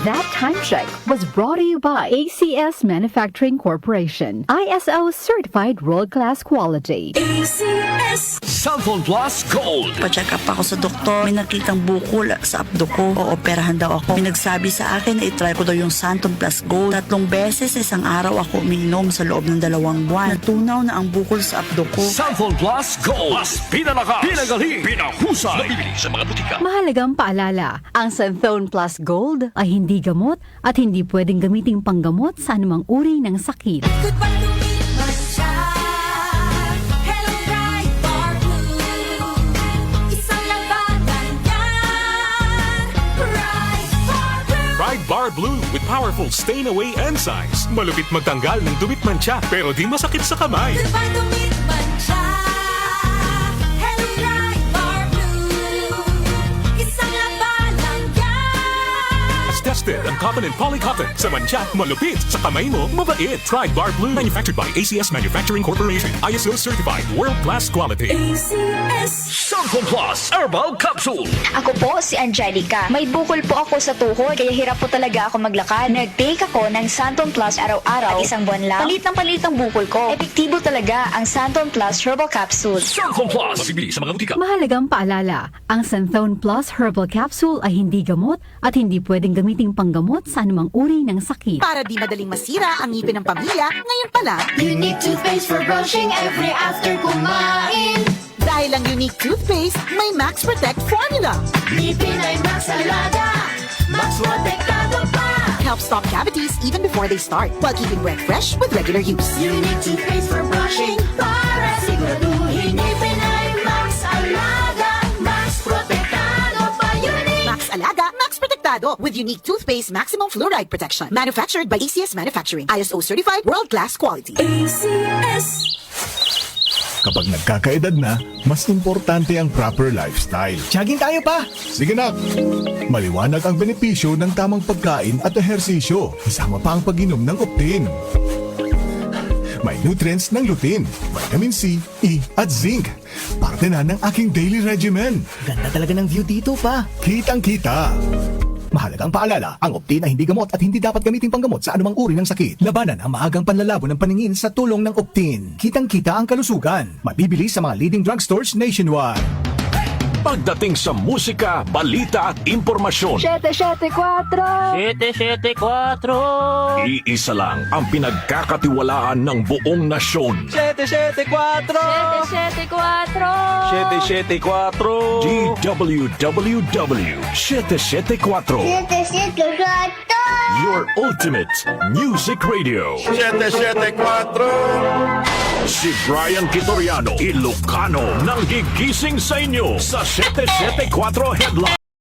That time check was brought to you by ACS Manufacturing Corporation. ISO certified world-class quality. ACS Cellphone Plus Gold. Pa-check up ako sa doktor. May nakitang bukol sa abdo ko. Ooperahan daw ako. May nagsabi sa akin na itry ko daw yung Santon Plus Gold. 3 beses isang araw ako umiinom sa loob ng 2 buwan. Natunaw na ang bukol sa abdo ko. Cellphone Plus Gold. Mas pinalakas, pinagaling, pinahusay. Mabibili sa mga butika. Mahalagang paalala, ang Santhone Plus Gold ay hindi gamot at hindi pwedeng gamiting panggamot sa anumang uri ng sakit. Goodbye to me, Masha. Hello, bright bar blue. Isang labanan yan. Bright Bar Blue with powerful stain-away enzymes. Malupit magtanggal ng dumit mancha pero di masakit sa kamay. Goodbye to me, Masha. Hello, bright bar blue. Isang labanan yan. As tested ang cotton and polycotton. Sa mancha, malupit. Sa kamay mo, mabait. Bright Bar Blue. Manufactured by ACS Manufacturing Corporation. ISO certified. World-class quality. ACS Cellphone Plus Herbal Capsule. Ako po si Angelica. May bukol po ako sa tuhod, kaya hirap po talaga ako maglakad. Nag-take ako ng Santon Plus araw-araw at isang buwan lang. Palit ng bukol ko. Epektibo talaga ang Santon Plus Herbal Capsule. Cellphone Plus. Mabibili sa mga butika. Mahalagang paalala, ang Santhone Plus Herbal Capsule ay hindi gamot at hindi pwedeng gamiting panggamot sa anumang uri ng sakit. Para di madaling masira ang ngipin ng pamilya, ngayon pa lang, Unique toothpaste for brushing every after kumain. dahil ang unique toothpaste, may Max Protect formula. Ngipin ay Max Alaga. Max protektado pa. Helps stop cavities even before they start, while keeping breath fresh with regular use. Unique toothpaste for brushing para siguraduhin ngipin ay Max Alaga. Max protektado pa. Unique. Max Alaga, Max Protectado with unique toothpaste maximum fluoride protection. Manufactured by ACS Manufacturing. ISO certified world-class quality. ACS. Kapag nagkakaedad na, mas importante ang proper lifestyle. Jogging tayo pa! Sige na! Maliwanag ang benepisyo ng tamang pagkain at ehersisyo, kasama pa ang pag-inom ng Optin. May nutrients ng lutein, vitamin C, E at zinc. Parte na ng aking daily regimen. Ganda talaga ng view dito pa. Kitang-kita! Mahalagang paalala, ang Optin ay hindi gamot at hindi dapat gamitin panggamot sa anumang uri ng sakit. Labanan ang maagang panlalabo ng paningin sa tulong ng Optin. Kitang-kita ang kalusugan. Mabibili sa mga leading drugstores nationwide. Pagdating sa musika, balita at impormasyon, 774! iisa lang ang pinagkakatiwalaan ng buong nasyon. 774! 774! DWWW 774. Your ultimate music radio. 774 Si Brian Kitoriano, Ilocano, nang gigising sa inyo sa 774 Headline.